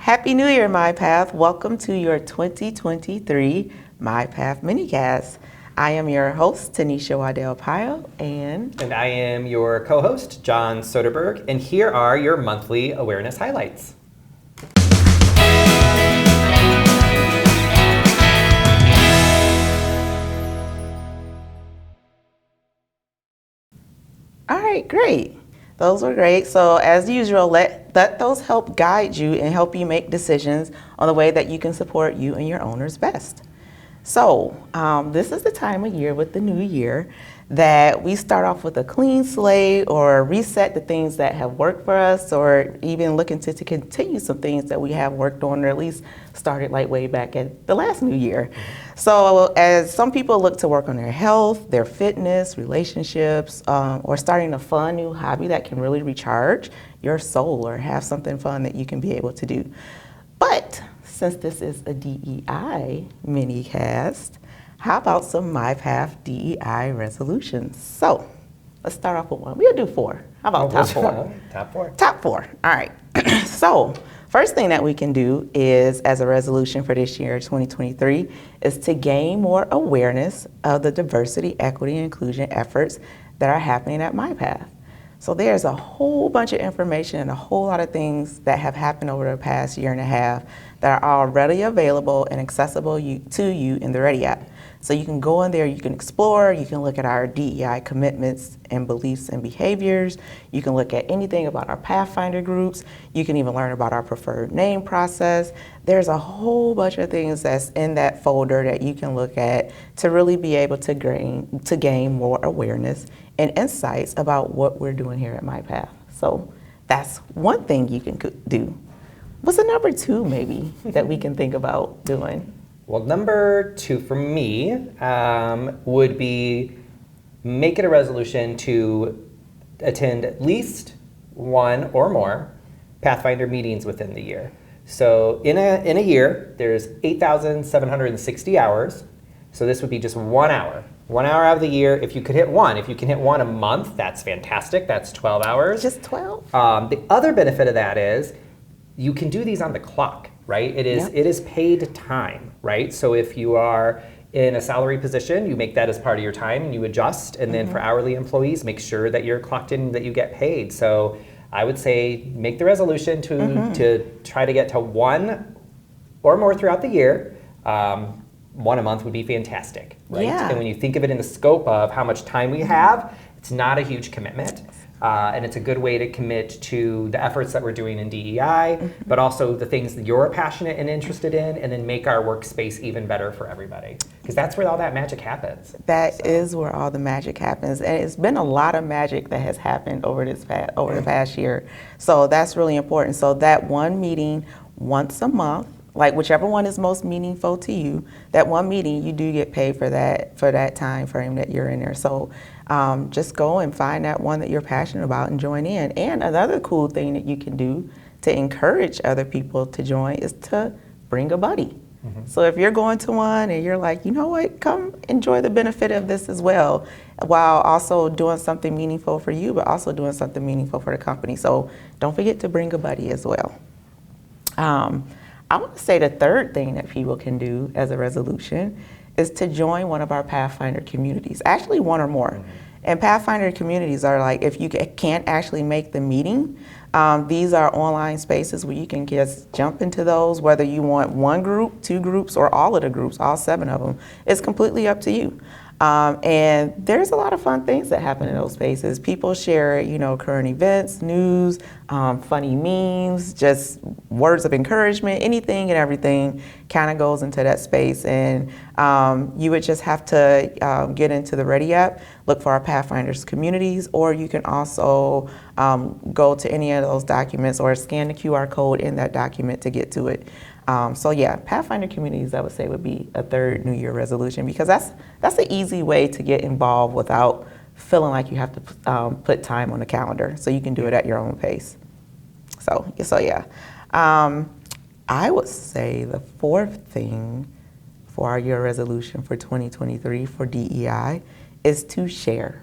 Happy New Year, MyPath. Welcome to your 2023 MyPath MiniCast. I am your host, Tenecia and I am your co-host, John Soderberg, and here are your monthly awareness highlights. All right, great. Those were great. So as usual, let those help guide you and help you make decisions on the way that you can support you and your owners best. So this is the time of year with the new year that we start off with a clean slate or reset the things that have worked for us, or even looking to continue some things that we have worked on or at least started like way back at the last new year. So as some people look to work on their health, their fitness, relationships, or starting a fun new hobby that can really recharge your soul or have something fun that you can be able to do. But since this is a DEI minicast, how about some MyPath DEI resolutions? So let's start off with one. We'll do four. How about top four? Top four. Top four. All right. So first thing that we can do is, as a resolution for this year, 2023, is to gain more awareness of the diversity, equity, and inclusion efforts that are happening at MyPath. So there's a whole bunch of information and a whole lot of things that have happened over the past year and a half that are already available and accessible to you in the Ready app. So you can go in there, you can explore, you can look at our DEI commitments and beliefs and behaviors. You can look at anything about our Pathfinder groups. You can even learn about our preferred name process. There's a whole bunch of things that's in that folder that you can look at to really be able to gain more awareness and insights about what we're doing here at MyPath. So that's one thing you can do. What's the number two maybe that we can think about doing? Well, number two for me would be make it a resolution to attend at least one or more Pathfinder meetings within the year. So in a year, there's 8,760 hours. So this would be just 1 hour. 1 hour out of the year. If you can hit one a month, that's fantastic. That's 12 hours. Just 12? The other benefit of that is you can do these on the clock, right? It is paid time, right? So if you are in a salary position, you make that as part of your time and you adjust. And then for hourly employees, make sure that you're clocked in, that you get paid. So I would say make the resolution to try to get to one or more throughout the year. One a month would be fantastic, right? Yeah. And when you think of it in the scope of how much time we have, it's not a huge commitment. And it's a good way to commit to the efforts that we're doing in DEI, but also the things that you're passionate and interested in, and then make our workspace even better for everybody. Because that's where all that magic happens. That is where all the magic happens. And it's been a lot of magic that has happened over the past year. So that's really important. So that one meeting once a month, like whichever one is most meaningful to you, that one meeting, you do get paid for that time frame that you're in there. So just go and find that one that you're passionate about and join in. And another cool thing that you can do to encourage other people to join is to bring a buddy. So if you're going to one and you're like, you know what, come enjoy the benefit of this as well, while also doing something meaningful for you, but also doing something meaningful for the company. So don't forget to bring a buddy as well. I want to say the third thing that people can do as a resolution is to join one of our Pathfinder communities, actually one or more. And Pathfinder communities are like, if you can't actually make the meeting, these are online spaces where you can just jump into those, whether you want one group, two groups, or all of the groups, all 7 of them. It's completely up to you. And there's a lot of fun things that happen in those spaces. People share, current events, news, funny memes, just words of encouragement, anything and everything kind of goes into that space. And you would just have to get into the Ready app, look for our Pathfinders communities, or you can also go to any of those documents or scan the QR code in that document to get to it. So yeah, Pathfinder communities, I would say, would be a third New Year resolution, because that's an easy way to get involved without feeling like you have to put time on the calendar. So you can do it at your own pace. So yeah. I would say the fourth thing for our year resolution for 2023 for DEI is to share.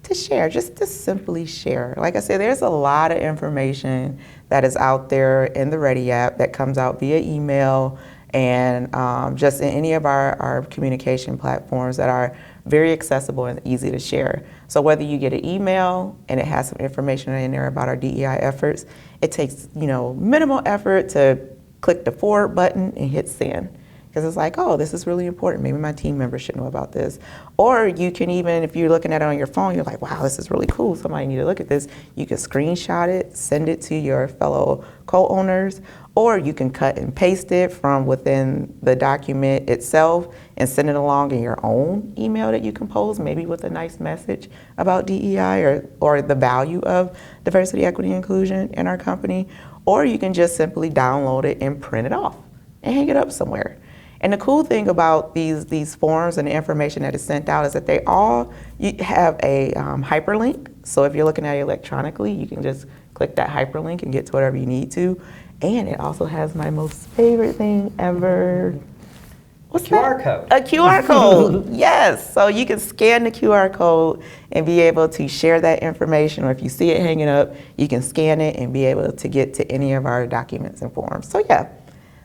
to share, just to simply share. Like I said, there's a lot of information that is out there in the Ready app that comes out via email and just in any of our communication platforms that are very accessible and easy to share. So whether you get an email and it has some information in there about our DEI efforts, it takes, minimal effort to click the forward button and hit send. Because it's like, oh, this is really important. Maybe my team members should know about this. Or you can even, if you're looking at it on your phone, you're like, wow, this is really cool. Somebody need to look at this. You can screenshot it, send it to your fellow co-owners, or you can cut and paste it from within the document itself and send it along in your own email that you compose, maybe with a nice message about DEI or the value of diversity, equity, and inclusion in our company. Or you can just simply download it and print it off and hang it up somewhere. And the cool thing about these forms and the information that is sent out is that they all have a hyperlink. So if you're looking at it electronically, you can just click that hyperlink and get to whatever you need to. And it also has my most favorite thing ever. What's QR that? code. A QR code, yes. So you can scan the QR code and be able to share that information, or if you see it hanging up, you can scan it and be able to get to any of our documents and forms. So yeah,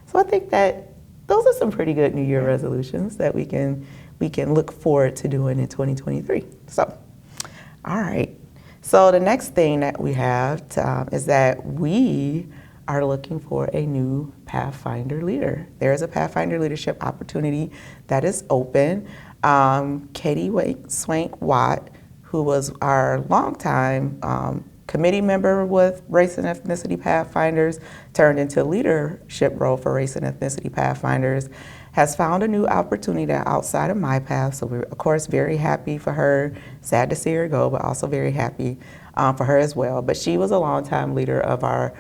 so I think that those are some pretty good New Year resolutions that we can look forward to doing in 2023. So, all right. So the next thing that we have is that we are looking for a new Pathfinder leader. There is a Pathfinder leadership opportunity that is open. Katie Swank Watt, who was our longtime committee member with Race and Ethnicity Pathfinders, turned into a leadership role for Race and Ethnicity Pathfinders, has found a new opportunity outside of MyPath. So we're, of course, very happy for her. Sad to see her go, but also very happy for her as well. But she was a longtime leader of our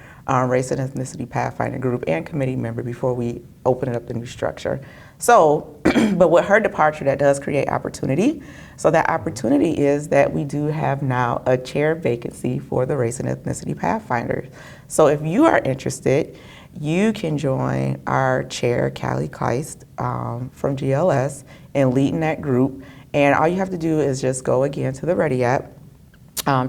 Race and Ethnicity Pathfinder group and committee member before we opened up the new structure. So, but with her departure, that does create opportunity. So that opportunity is that we do have now a chair vacancy for the Race and Ethnicity Pathfinders. So if you are interested, you can join our chair, Callie Kleist, from GLS, and leading that group. And all you have to do is just go again to the Ready app,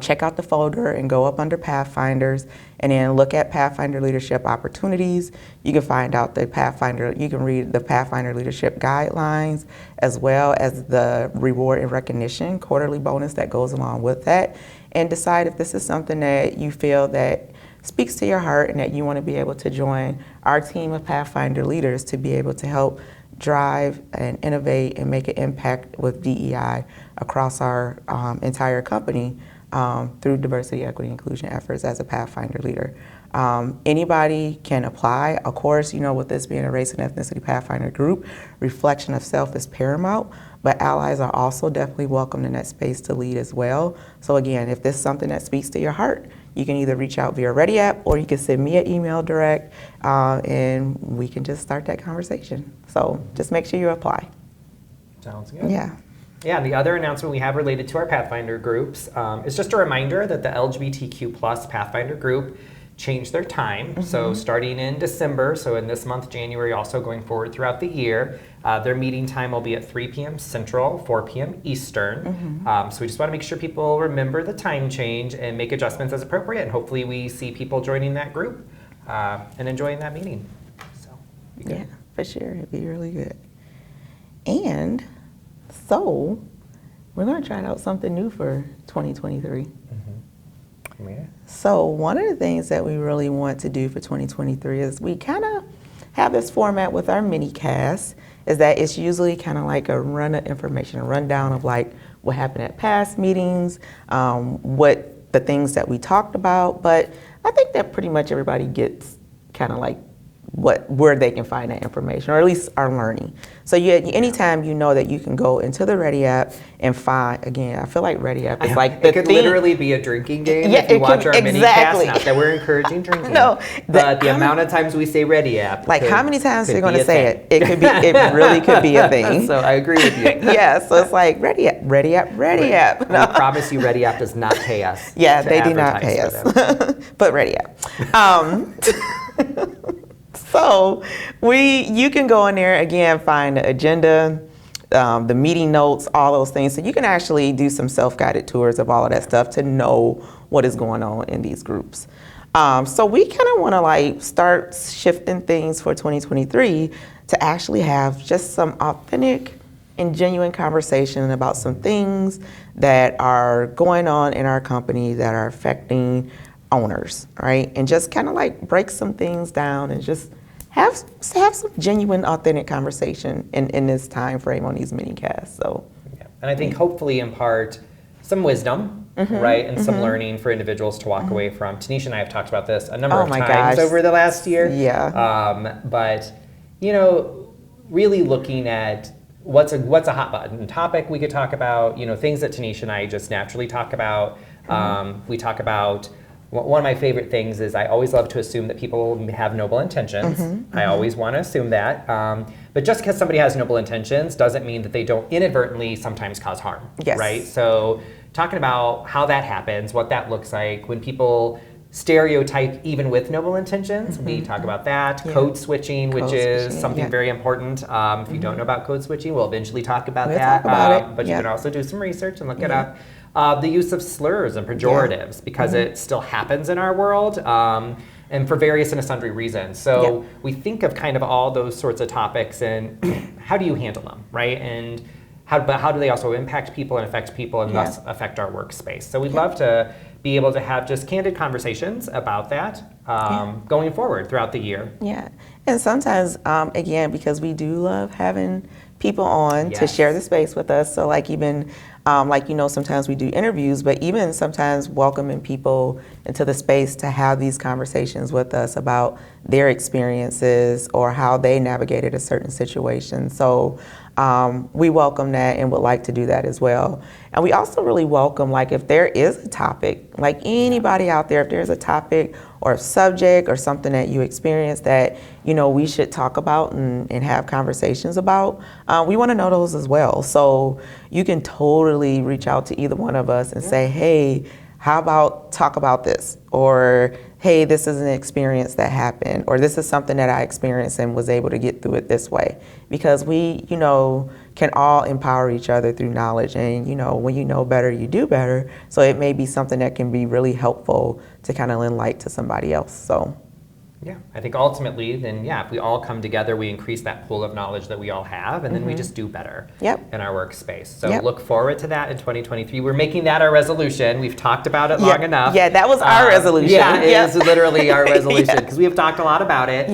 check out the folder and go up under Pathfinders and then look at Pathfinder leadership opportunities. You can find out you can read the Pathfinder leadership guidelines as well as the reward and recognition quarterly bonus that goes along with that, and decide if this is something that you feel that speaks to your heart and that you want to be able to join our team of Pathfinder leaders to be able to help drive and innovate and make an impact with DEI across our entire company through diversity, equity, inclusion efforts as a Pathfinder leader. Anybody can apply. Of course, with this being a Race and Ethnicity Pathfinder group, reflection of self is paramount, but allies are also definitely welcome in that space to lead as well. So again, if this is something that speaks to your heart, you can either reach out via Ready app or you can send me an email direct and we can just start that conversation. So just make sure you apply. Sounds good. Yeah. Yeah, and the other announcement we have related to our Pathfinder groups is just a reminder that the LGBTQ plus Pathfinder group changed their time. Mm-hmm. So starting in December, so in this month, January, also going forward throughout the year, their meeting time will be at 3 p.m. Central, 4 p.m. Eastern. Mm-hmm. So we just want to make sure people remember the time change and make adjustments as appropriate. And hopefully we see people joining that group and enjoying that meeting. So, yeah, for sure. It'd be really good. And so we're going to try out something new for 2023. Mm-hmm. Yeah. So one of the things that we really want to do for 2023 is we kind of have this format with our MiniCast, is that it's usually kind of like a run of information, a rundown of like what happened at past meetings, what the things that we talked about. But I think that pretty much everybody gets kind of like where they can find that information, or at least are learning. So anytime you know that you can go into the Ready app and find, again, I feel like Ready app is like the It could literally be a drinking game if you watch our exactly. MiniCast. Not that we're encouraging drinking. No, but the amount of times we say Ready app. Like how many times you're going to say it? It could be. It really could be a thing. So I agree with you. Yeah. So it's like Ready app, Ready app, Ready app. No. We promise you, Ready app does not pay us. Yeah, they do not pay us. But Ready app. So you can go in there again, find the agenda, the meeting notes, all those things. So you can actually do some self-guided tours of all of that stuff to know what is going on in these groups. So we kind of want to like start shifting things for 2023 to actually have just some authentic and genuine conversation about some things that are going on in our company that are affecting owners, right? And just kind of like break some things down and just have some genuine, authentic conversation in this time frame on these minicasts. So, yeah. And I think hopefully impart some wisdom, right, and some learning for individuals to walk away from. Tanisha and I have talked about this a number of times over the last year. Yeah. But you know, really looking at what's a hot button topic we could talk about. You know, things that Tanisha and I just naturally talk about. We talk about. One of my favorite things is I always love to assume that people have noble intentions. I always want to assume that. But just because somebody has noble intentions doesn't mean that they don't inadvertently sometimes cause harm, right? So talking about how that happens, what that looks like, when people stereotype even with noble intentions, we talk about that. Code switching, which is something very important. If you don't know about code switching, we'll eventually talk about that. But you can also do some research and look it up. The use of slurs and pejoratives, because it still happens in our world, and for various and sundry reasons. So we think of kind of all those sorts of topics and how do you handle them, right? And how do they also impact people and affect people and thus affect our workspace? So we'd love to be able to have just candid conversations about that going forward throughout the year. Yeah, and sometimes, again, because we do love having people on to share the space with us. So like even, like, you know, sometimes we do interviews, but even sometimes welcoming people into the space to have these conversations with us about their experiences or how they navigated a certain situation. So we welcome that and would like to do that as well. And we also really welcome, like, if there is a topic, like anybody out there, if there's a topic or a subject or something that you experience that, you know, we should talk about and have conversations about, we want to know those as well. So you can totally reach out to either one of us and say, hey, how about talk about this? Or, hey, this is an experience that happened, or this is something that I experienced and was able to get through it this way. Because we, you know, can all empower each other through knowledge, and, you know, when you know better, you do better. So it may be something that can be really helpful to kind of lend light to somebody else. So. Yeah, I think ultimately then, if we all come together, we increase that pool of knowledge that we all have, and then we just do better in our workspace. So look forward to that in 2023. We're making that our resolution. We've talked about it long enough. Yeah, that was our resolution. Yeah, it is literally our resolution, because we have talked a lot about it.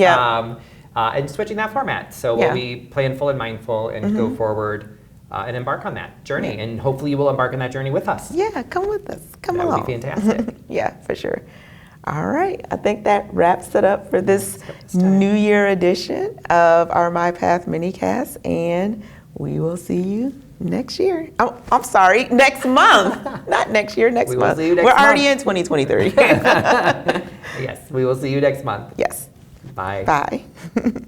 And switching that format. So we'll be planful and mindful and go forward and embark on that journey. And hopefully you will embark on that journey with us. Yeah, come with us. Come along. That would be fantastic. Yeah, for sure. All right, I think that wraps it up for this New Year edition of our MyPath MiniCast, and we will see you next year. Oh, I'm sorry, next month. Not next year, next month. See you next We're month. already in 2023. Yes, we will see you next month. Yes. Bye. Bye.